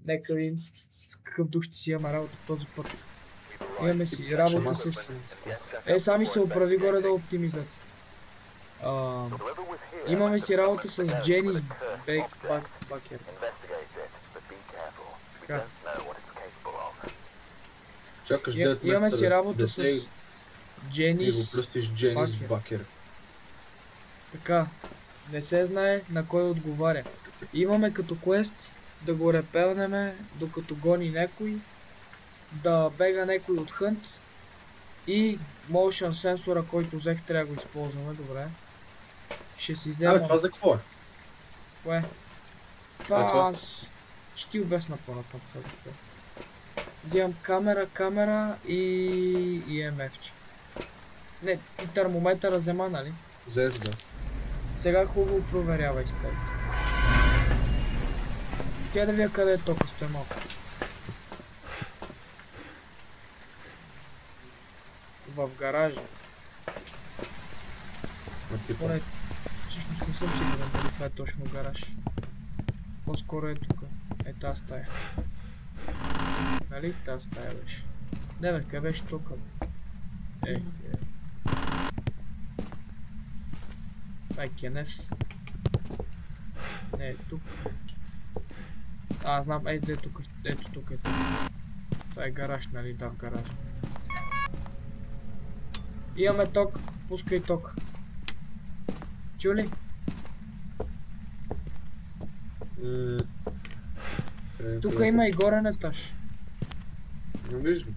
Нека видим с какъв дух ще си имаме работа този път. Имаме си работа с... сами се оправи горе-долу оптимизация. Имаме си работа с Дженис Бакер. Така. Чакаш 9 месеца имаме си работа с Дженис и го плюстиш Дженис Бакер. Така. Не се знае на кой отговаря. Имаме като квест да го репелнеме докато гони някой, да бега някой от хънт и motion сенсора, който взех, трябва да го използваме. Добре. Ще си взема... това за какво е? Кое? Това ще ти обясна по-натам. Взимам камера и EMF-че. Не, и термометъра взема, нали? Взес, да. Сега хубаво проверявай с теб. Тя да вия къде е тока, стой малко. В гаража. Поне, всъщност не съм сигурен дали това е точно гараж. По-скоро е тук. Е тази стая. Нали тази стая беше? Не бе, къде беше тока? Това е Кенеф. Не е тук. Знам, ето тук, ето тук е тук. Това е гараж, нали? Да, в гараж. Имаме ток, пускай ток. Чули? Тук има и горен етаж. Не виждам.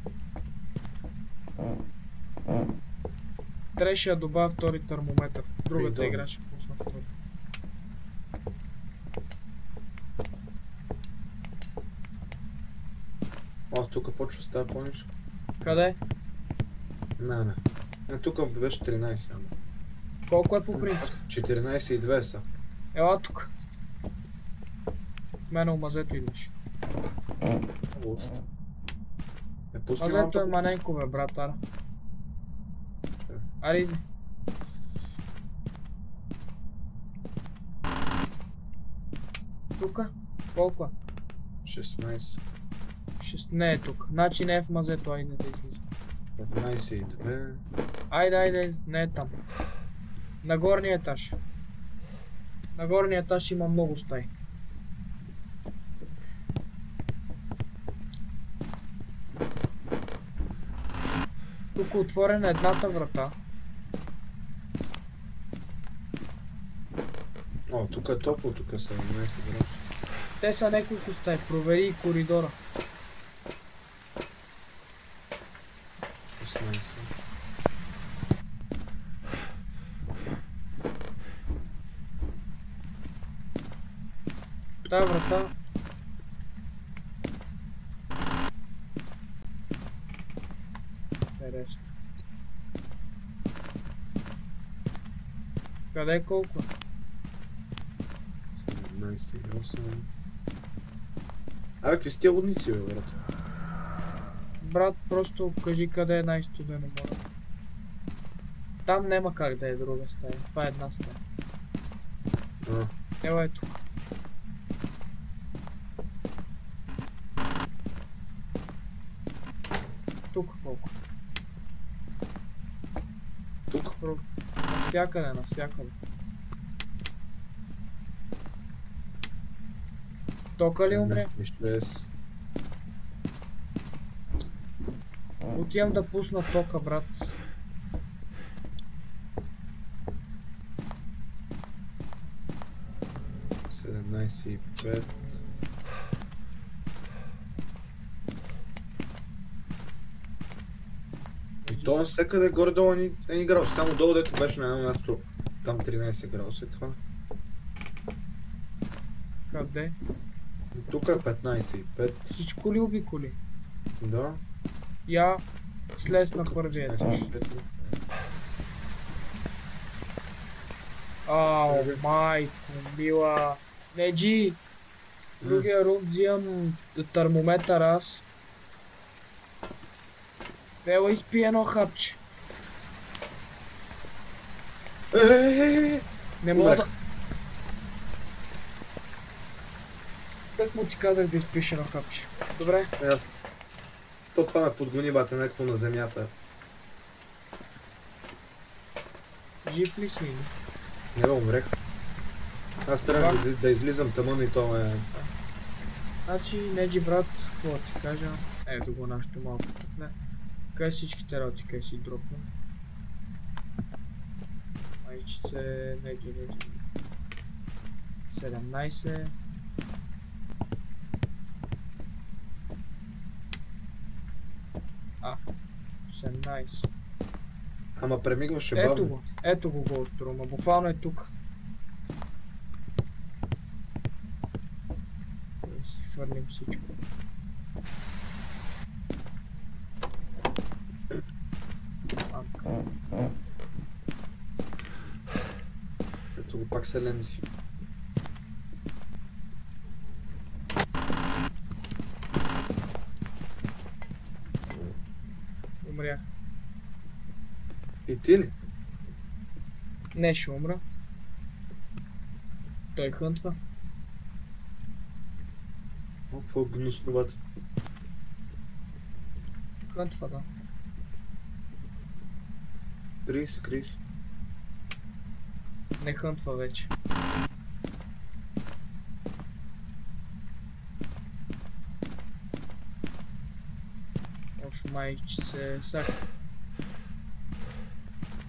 Трябваше да добавя втори термометър. Другата игра ще пусна втори. Тук почва да става по-ниско. Къде? Не. Тук беше 13. Колко е по принцип? 14,2 са. Ела тук. С мен омазето идваш. Лошо. Мазето е маненко, бе, братара. Аре, иди. Тука? Колко е? 16. Не е тук. Значи не е в мазето, айде да излиза. 15,2. Айде, не е там. На горния етаж. На горния етаж има много стаи. Тук е отворена едната врата. Тук е топло, тук е 17 градуса. Те са няколко стаи, провери и коридора. 16. Тая врата... Интересно. Къде е колко? 17,8. Какви сте лудници, бе, брат? Брат, просто кажи къде е най-студено море. Там няма как да е друга стая. Това е една стая. Ела е тук. Тук колко? Тук? Навсякъде. Тока ли умре? Отивам да пусна тока, брат. И 5. И то всекъде горе-долу не играл, само долу дето беше на едно място, там 13 градуса и това. Къде? Тук е 15,5. Всичко ли обиколи? Да. Я слез на първия етаж. Майко мила. Неджи! Другия рум взимам термометър аз. Ела изпи едно хапче. Не мога да... Так му ти казах да изпиеш едно хапче. Добре. Аз. То това ме подгони, бате, някакво на земята. Жив ли си или? Не бе, умрех. Аз трябва да излизам тъмън и то е... Значи, Неджи брат, какво ти кажа? Ето го нашето малко. Не. Къде всичките работи, къде си дропвам? Майчице, Неджи. 17. А, 18. Ама премигваше бавно. Ето го Голструма, буквално е тук. Да си хвърлим всичко. Ето го пак се лемзи. Умрях. И ти ли? Не ще умра. Той хънтва. О, какво гнусно, бате. Хънтва, да. Крис. Не хънтва вече. Оф, майчице, сак.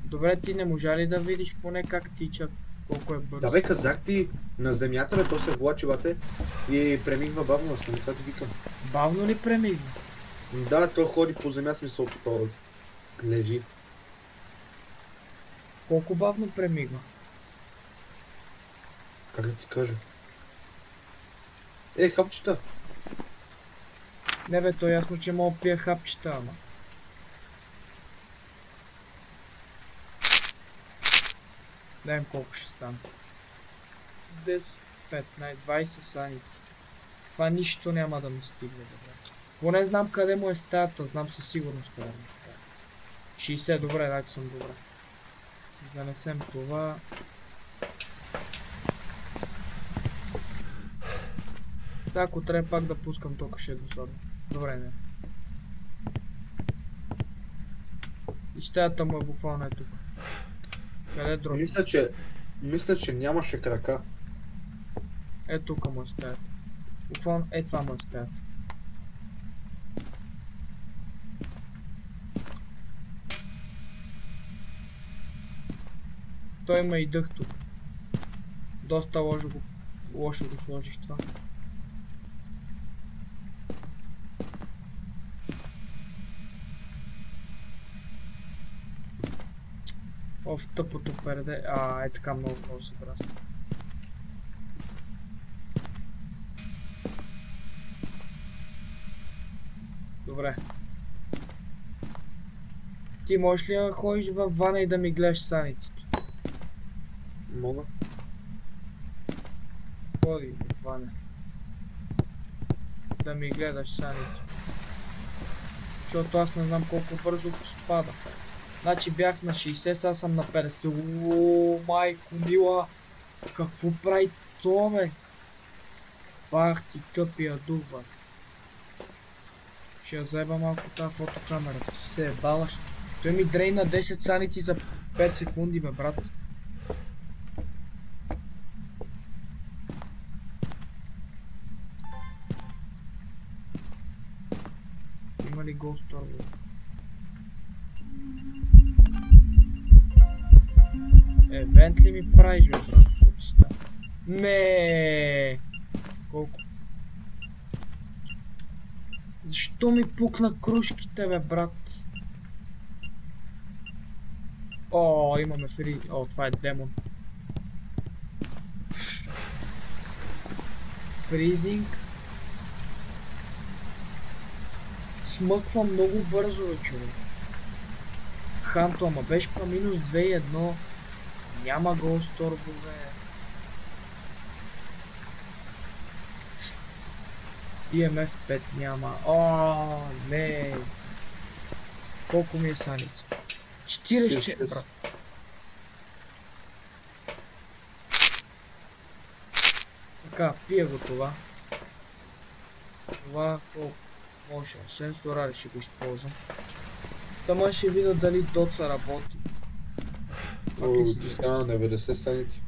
Добре, ти не можа ли да видиш поне как тича, колко е бързо? Да бе, казах ти, на земята, бе, то се влачи, бате, и премигва бавно, съм това ти викам. Бавно ли премигва? Да, то ходи по земя, смисъл, то лежи. Колко бавно премигва? Как да ти кажа? Хапчета! Не бе, то ясно, че мога пия хапчета, ама. Даем колко ще стане. 10, 15, 20 саници. Това нищо няма да ми стигне, добре. Поне знам къде му е стаята, знам със сигурност къде му е стаята. 60, добре, значи съм добре. Си занесем това. Ако трябва пак да пускам тока, ще е досадно. Добре, не. И стаята му е буквално е тук. Къде е дроп? Мисля, че нямаше крака. Е тук му е стаята. Буквално е това му е стаята. Той има и дъх тук. Доста лошо го сложих това. Оф, тъпото перде. Е така много се брасна. Добре. Ти можеш ли да ходиш във вана и да ми гледаш санитито? Мога. Ходи във вана. Да ми гледаш санитито. Защото аз не знам колко бързо спада. Значи бях на 60, сега съм на 50. Ооо, майко мила! Какво прави то, бе? Бах ти тъпия дух, бе. Ще я заеба малко тази фотокамерата. Се ебалаш. Той ми дрейна 10 саници за 5 секунди, бе, брат. Има ли Ghost Orb? Евент ли ми правиш, бе, брат? Не. Колко? Защо ми пукна кружките, бе, брат? О, имаме фри... О, това е демон. Фризинг. Смъква много бързо, бе, човек. Ханто, ама беше па минус 2.1. Няма Ghost Orb-ове. EMF 5 няма. О, не. Колко ми е саница? 40, брат. Така, пия го това. това колко motion сенсора ще го използвам. Тама ще видя дали доца работи. О, ти стана 90 санити.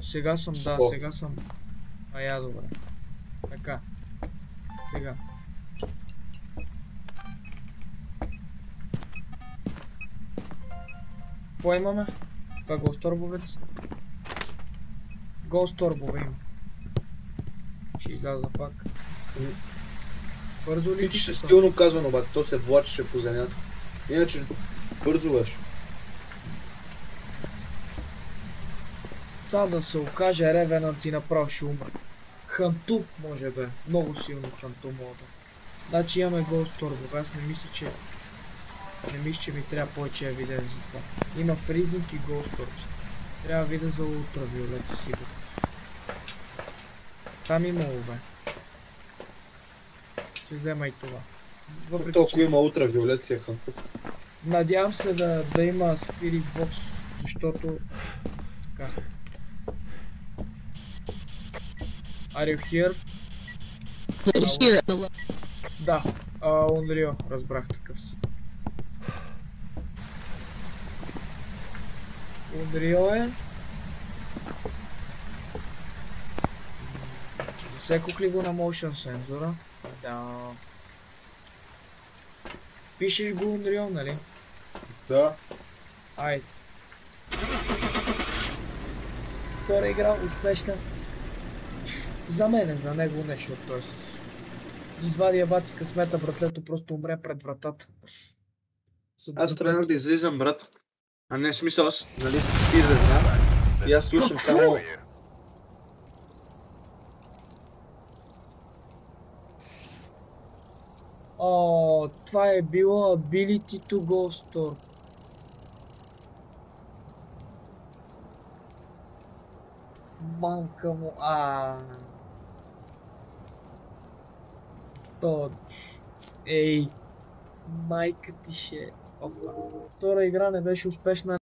Сега съм, да, 100. сега съм. Я добре. Така. Сега. Какво имаме? Това голсторбовец. Голсторбове има. Ще изляза пак. Бързо ли Пичеше тича? стилно казано, обаче, то се влачеше по земята. Иначе бързо беше. Само да се окаже Ревенант и направо ще умре. Ханту може бе. Много силно Ханту мога да. Значи имаме голсторбове. Аз не мисля, че ми трябва повече евиденс за това. Има фризинг и голсторб. Трябва да видя за ултравиолет сигурно. Там има бе. Ще взема и това. Въпреки, Толкова има ултравиолет си е ханту. надявам се да има Spirit Box, защото така. Are you here? Here at the lo- Да, Unreal, разбрах такъв си. Unreal е. Засекох ли го на motion сензора? Да. Пишеш го Unreal, нали? Да. Айде. Втора игра успешна. За мене, за него не, защото той извади ебати късмета, братлето просто умре пред вратата. Аз тръгнах да излизам, брат. А не смисъл, аз, нали, ти да знам. И аз слушам само... О, това е било Ability to Go Store. Мамка му, То... Ей, майка ти ще... Опа. Втора игра не беше успешна.